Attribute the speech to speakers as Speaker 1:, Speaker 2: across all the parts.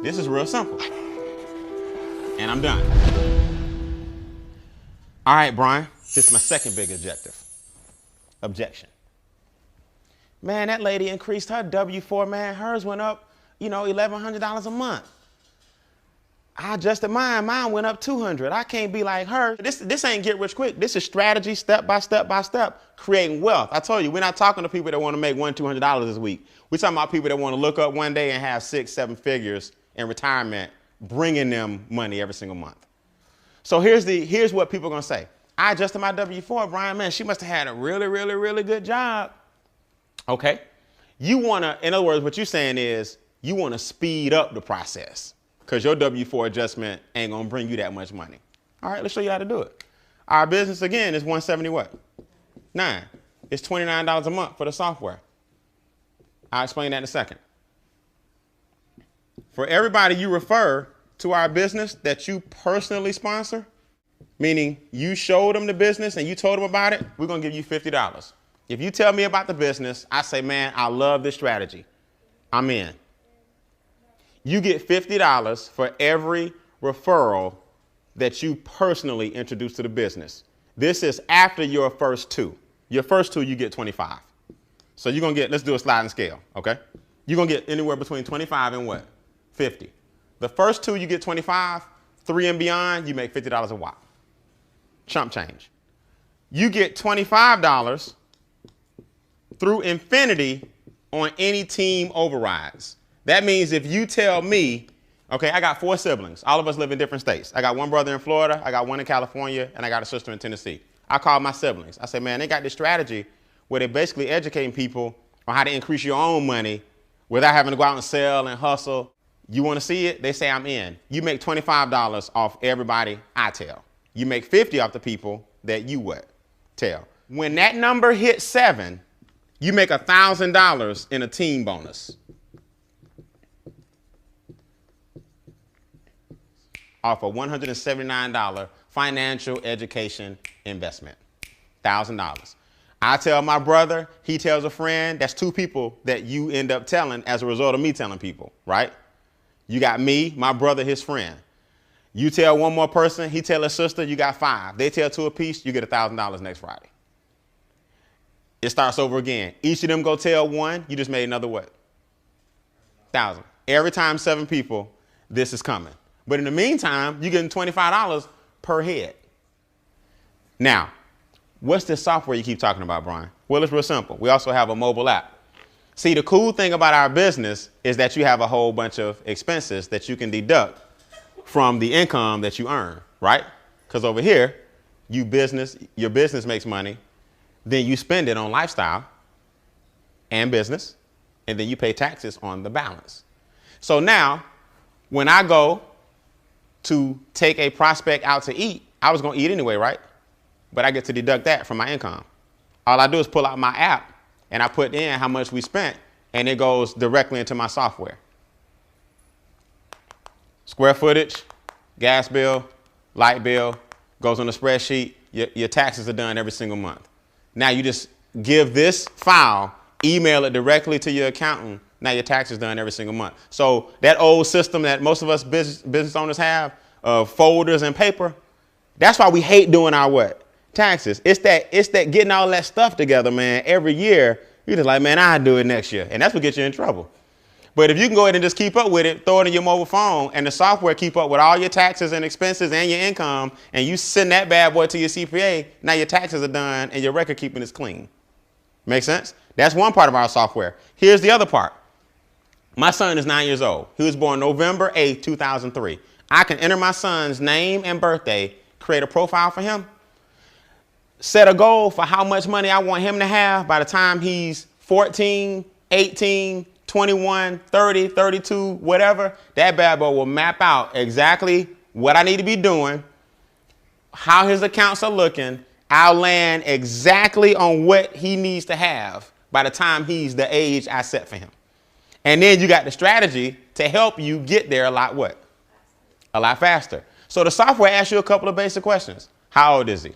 Speaker 1: This is real simple. And I'm done. All right, Brian, this is my second big objection. Man, that lady increased her W-4, man. Hers went up, $1,100 a month. I adjusted mine. Mine went up $200. I can't be like her. This ain't get rich quick. This is strategy, step by step, creating wealth. I told you, we're not talking to people that want to make $200 this week. We're talking about people that want to look up one day and have 6, 7 figures in retirement, bringing them money every single month. So here's what people are going to say. I adjusted my W-4, Brian, man, she must have had a really, really, really good job. Okay. In other words, what you're saying is you want to speed up the process because your W-4 adjustment ain't going to bring you that much money. All right, let's show you how to do it. Our business, again, is 170 what? 9. It's $29 a month for the software. I'll explain that in a second. For everybody you refer to our business that you personally sponsor, meaning you showed them the business and you told them about it, we're going to give you $50. If you tell me about the business, I say, man, I love this strategy. I'm in. You get $50 for every referral that you personally introduce to the business. This is after your first 2. Your first 2, you get 25. So you're going to get, let's do a sliding scale, okay? You're going to get anywhere between 25 and what? 50. The first 2, you get 25. 3 and beyond, you make $50 a whop. Chump change. You get $25 through infinity on any team overrides. That means if you tell me, okay, I got 4 siblings. All of us live in different states. I got one brother in Florida, I got one in California, and I got a sister in Tennessee. I call my siblings. I say, man, they got this strategy where they're basically educating people on how to increase your own money without having to go out and sell and hustle. You want to see it? They say I'm in. You make $25 off everybody I tell. You make 50 off the people that you what? Tell. When that number hits 7, you make $1,000 in a team bonus. Off a $179 financial education investment. $1,000. I tell my brother, he tells a friend. That's 2 people that you end up telling as a result of me telling people, right? You got me, my brother, his friend. You tell one more person, he tell a sister, you got 5. They tell 2 apiece, you get $1,000 next Friday. It starts over again. Each of them go tell 1, you just made another what? 1,000. Every time 7 people, this is coming. But in the meantime, you're getting $25 per head. Now, what's this software you keep talking about, Brian? Well, it's real simple. We also have a mobile app. See, the cool thing about our business is that you have a whole bunch of expenses that you can deduct from the income that you earn, right? Because over here, your business makes money, then you spend it on lifestyle and business, and then you pay taxes on the balance. So now, when I go to take a prospect out to eat, I was going to eat anyway, right? But I get to deduct that from my income. All I do is pull out my app and I put in how much we spent and it goes directly into my software. Square footage, gas bill, light bill, goes on the spreadsheet. Your taxes are done every single month. Now you just give this file, email it directly to your accountant. Now your tax is done every single month. So that old system that most of us business owners have of folders and paper, that's why we hate doing our what? Taxes. It's that getting all that stuff together, man, every year. You're just like, man, I'll do it next year. And that's what gets you in trouble. But if you can go ahead and just keep up with it, throw it in your mobile phone, and the software keep up with all your taxes and expenses and your income, and you send that bad boy to your CPA, now your taxes are done and your record keeping is clean. Make sense? That's one part of our software. Here's the other part. My son is 9 years old. He was born November 8, 2003. I can enter my son's name and birthday, create a profile for him, set a goal for how much money I want him to have by the time he's 14, 18, 21, 30, 32, whatever. That bad boy will map out exactly what I need to be doing, how his accounts are looking. I'll land exactly on what he needs to have by the time he's the age I set for him. And then you got the strategy to help you get there a lot what? A lot faster. So the software asks you a couple of basic questions. How old is he?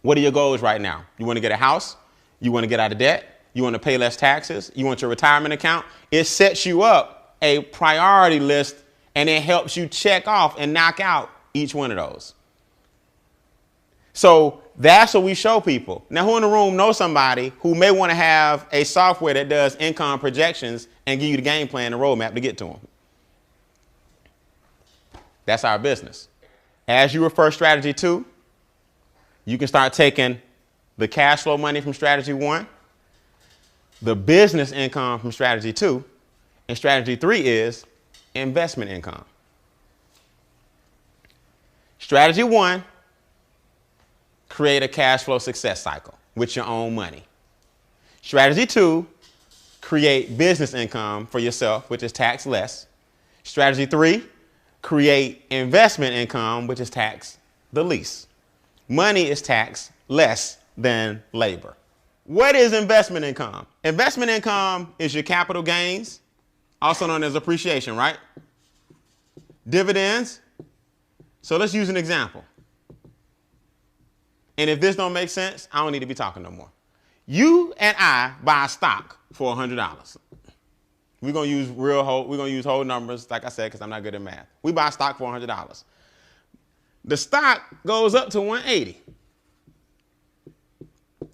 Speaker 1: What are your goals right now? You want to get a house? You want to get out of debt? You want to pay less taxes? You want your retirement account? It sets you up a priority list, and it helps you check off and knock out each one of those. So that's what we show people. Now, who in the room knows somebody who may want to have a software that does income projections and give you the game plan and roadmap to get to them? That's our business. As you refer strategy 2, you can start taking the cash flow money from strategy 1, the business income from strategy 2, and strategy 3 is investment income. Strategy 1, create a cash flow success cycle with your own money. Strategy 2, create business income for yourself, which is tax less. Strategy 3, create investment income, which is tax the least. Money is taxed less than labor. What is investment income? Investment income is your capital gains, also known as appreciation, right? Dividends. So let's use an example. And if this don't make sense, I don't need to be talking no more. You and I buy stock for $100. We're gonna use whole numbers, like I said, because I'm not good at math. We buy stock for $100. The stock goes up to 180.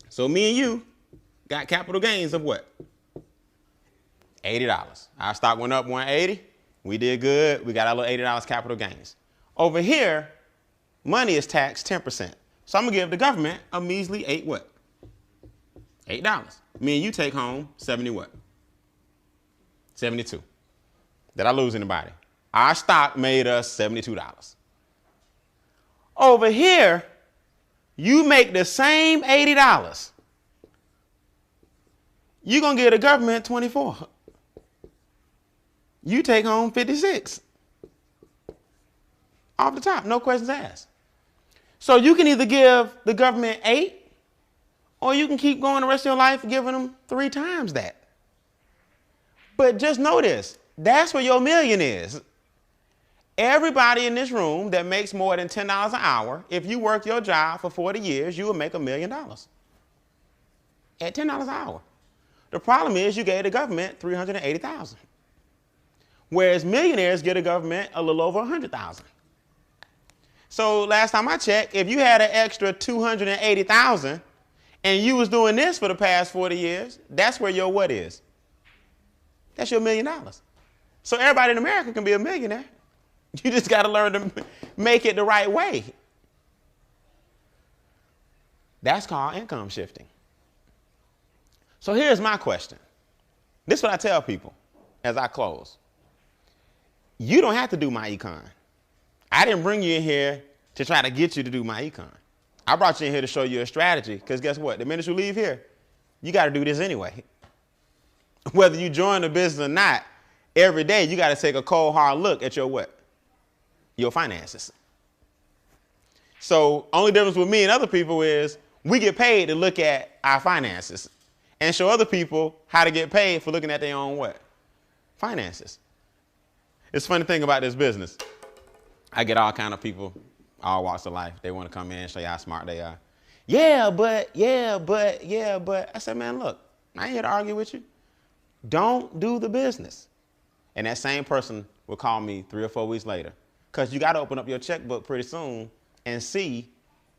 Speaker 1: So me and you got capital gains of what? $80. Our stock went up 180. We did good. We got our little $80 capital gains. Over here, money is taxed 10%. So I'm gonna give the government a measly $8. Me and you take home 70 what? 72. Did I lose anybody? Our stock made us $72. Over here, you make the same $80. You're gonna give the government 24. You take home 56. Off the top, no questions asked. So you can either give the government 8, or you can keep going the rest of your life giving them 3 times that. But just know this, that's where your million is. Everybody in this room that makes more than $10 an hour, if you work your job for 40 years, you will make $1 million at $10 an hour. The problem is you gave the government $380,000, whereas millionaires get the government a little over $100,000. So last time I checked, if you had an extra $280,000 and you was doing this for the past 40 years, that's where your what is? That's your $1 million. So everybody in America can be a millionaire. You just got to learn to make it the right way. That's called income shifting. So here's my question. This is what I tell people as I close. You don't have to do my econ. I didn't bring you in here to try to get you to do my econ. I brought you in here to show you a strategy, because guess what? The minute you leave here, you got to do this anyway. Whether you join the business or not, every day you got to take a cold, hard look at your what? Your finances. So only difference with me and other people is we get paid to look at our finances and show other people how to get paid for looking at their own what? Finances. It's a funny thing about this business. I get all kind of people, all walks of life. They want to come in and show you how smart they are. Yeah, but. I said, man, look, I ain't here to argue with you. Don't do the business. And that same person will call me 3 or 4 weeks later, because you got to open up your checkbook pretty soon and see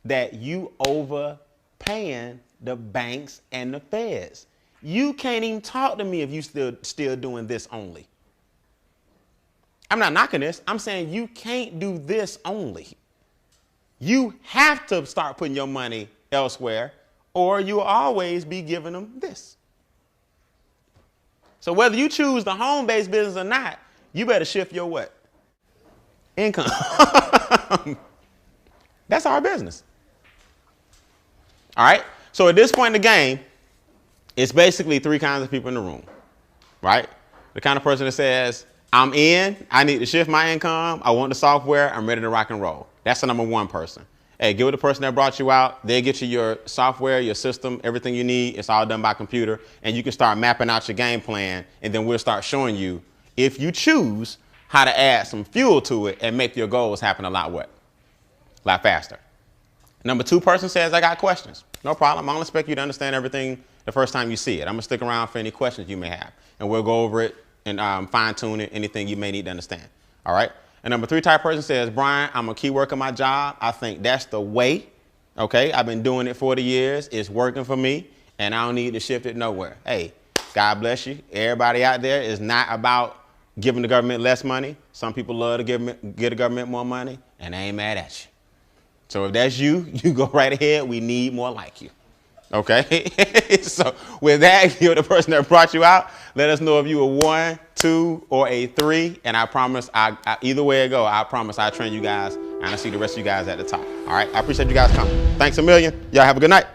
Speaker 1: that you overpaying the banks and the feds. You can't even talk to me if you still doing this only. I'm not knocking this. I'm saying you can't do this only. You have to start putting your money elsewhere, or you'll always be giving them this. So whether you choose the home-based business or not, you better shift your what? Income. That's our business. All right? So at this point in the game, it's basically 3 kinds of people in the room, right? The kind of person that says, I'm in, I need to shift my income, I want the software, I'm ready to rock and roll. That's the number 1 person. Hey, give it the person that brought you out. They'll get you your software, your system, everything you need. It's all done by computer. And you can start mapping out your game plan. And then we'll start showing you, if you choose, how to add some fuel to it and make your goals happen a lot what? A lot faster. Number 2 person says, I got questions. No problem. I don't expect you to understand everything the first time you see it. I'm going to stick around for any questions you may have. And we'll go over it and fine tune it, anything you may need to understand. All right. And number 3 type person says, Brian, I'm a key worker at my job. I think that's the way. Okay. I've been doing it 40 years. It's working for me and I don't need to shift it nowhere. Hey, God bless you. Everybody out there is not about giving the government less money. Some people love to give the government more money and they ain't mad at you. So if that's you, you go right ahead. We need more like you. Okay. So with that, you're the person that brought you out. Let us know if you were 1, 2, or a 3. And I promise, either way it go, I promise I train you guys and I see the rest of you guys at the top. All right. I appreciate you guys coming. Thanks a million. Y'all have a good night.